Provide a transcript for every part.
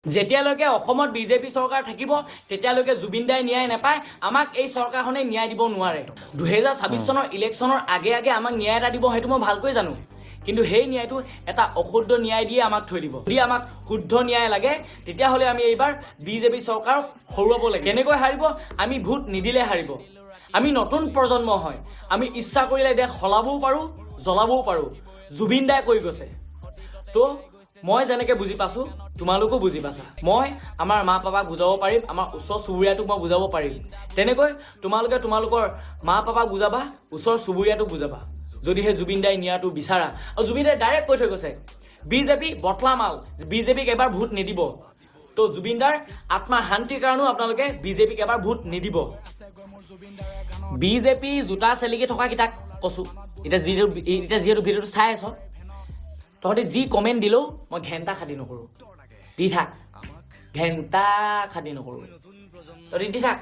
যেতিয়ালৈকে অসমত বিজেপি চৰকাৰ থাকিব তেতিয়ালৈকে জুবিন দাই ন্যায় নাপায় আমাক এই চৰকাৰখনে ন্যায় দিব নোৱাৰে 2026 চনৰ ইলেকশ্যনৰ আগে আগে আমাক ন্যায় এটা দিব সেইটো মই ভালকৈ জানো কিন্তু সেই ন্যায়টো এটা অশুদ্ধ ন্যায় দিয়ে আমাক থৈ দিব যদি আমাক শুদ্ধ ন্যায় লাগে তেতিয়াহলে আমি এইবাৰ বিজেপি চৰকাৰক হৰুৱাব লাগে কেনেকৈ হাৰিব আমি ভোট নিদিলে হাৰিব আমি নতুন প্ৰজন্ম হয় আমি ইচ্ছা কৰিলে দেশ হলাবও পাৰো জ্বলাবও পাৰো জুবিন দাই কৈ গৈছে তো মই যেনেকৈ বুজি পাছো তোমালোকো বুজি পাছা মই আমাৰ মা পাপাক বুজাব পাৰিম আমাৰ ওচৰ চুবুৰীয়াটোক মই বুজাব পাৰিম তেনেকৈ তোমালোকে তোমালোকৰ মা পাপাক বুজাবা ওচৰ চুবুৰীয়াটোক বুজাবা যদিহে জুবিন দাই ন্যায়টো বিচাৰা আৰু জুবিন দাই ডাইৰেক্ট কৈ থৈ গৈছে বিজেপি বটলা মাল বিজেপিক এবাৰ ভোট নিদিব তো জুবিন দাৰ আত্মা শান্তিৰ কাৰণেও আপোনালোকে বিজেপিক এবাৰ ভোট নিদিব বিজেপি জোতা চেলিকি থকা কিতাক কৈছো এতিয়া যিহেতু ভিডিঅ'টো চাই আছ তহঁতে যি কমেণ্ট দিলেও মই ঘেণ্টা খাতি নকৰোঁ দি থাক ঘেণ্টা খাতি নকৰোঁ তহঁতে দি থাক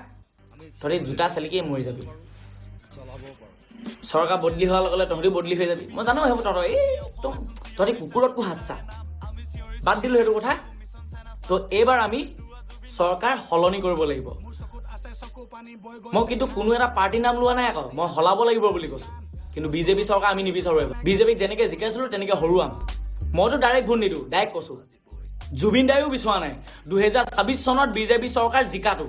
তহঁতে জোতা চেলিকিয়ে মৰি যাবি চৰকাৰ বদলি হোৱাৰ লগে লগে তহঁতি বদলি হৈ যাবি মই জানো সেইবোৰ তহঁতি কুকুৰতকো হাতছা বাদ দিলোঁ সেইটো কথা তো এইবাৰ আমি চৰকাৰ সলনি কৰিব লাগিব মই কিন্তু কোনো এটা পাৰ্টিৰ নাম লোৱা নাই আকৌ মই সলাব লাগিব বুলি কৈছোঁ কিন্তু বিজেপি চৰকাৰ আমি নিবিচাৰোঁ বিজেপিক যেনেকৈ জিকাইছিলোঁ তেনেকৈ হৰুৱাম মইতো ডাইৰেক্ট ভোট নিদিওঁ ডাইৰেক্ট কৈছোঁ জুবিন দায়ো বিচৰা নাই 2026 চনত বিজেপি চৰকাৰ জিকাটো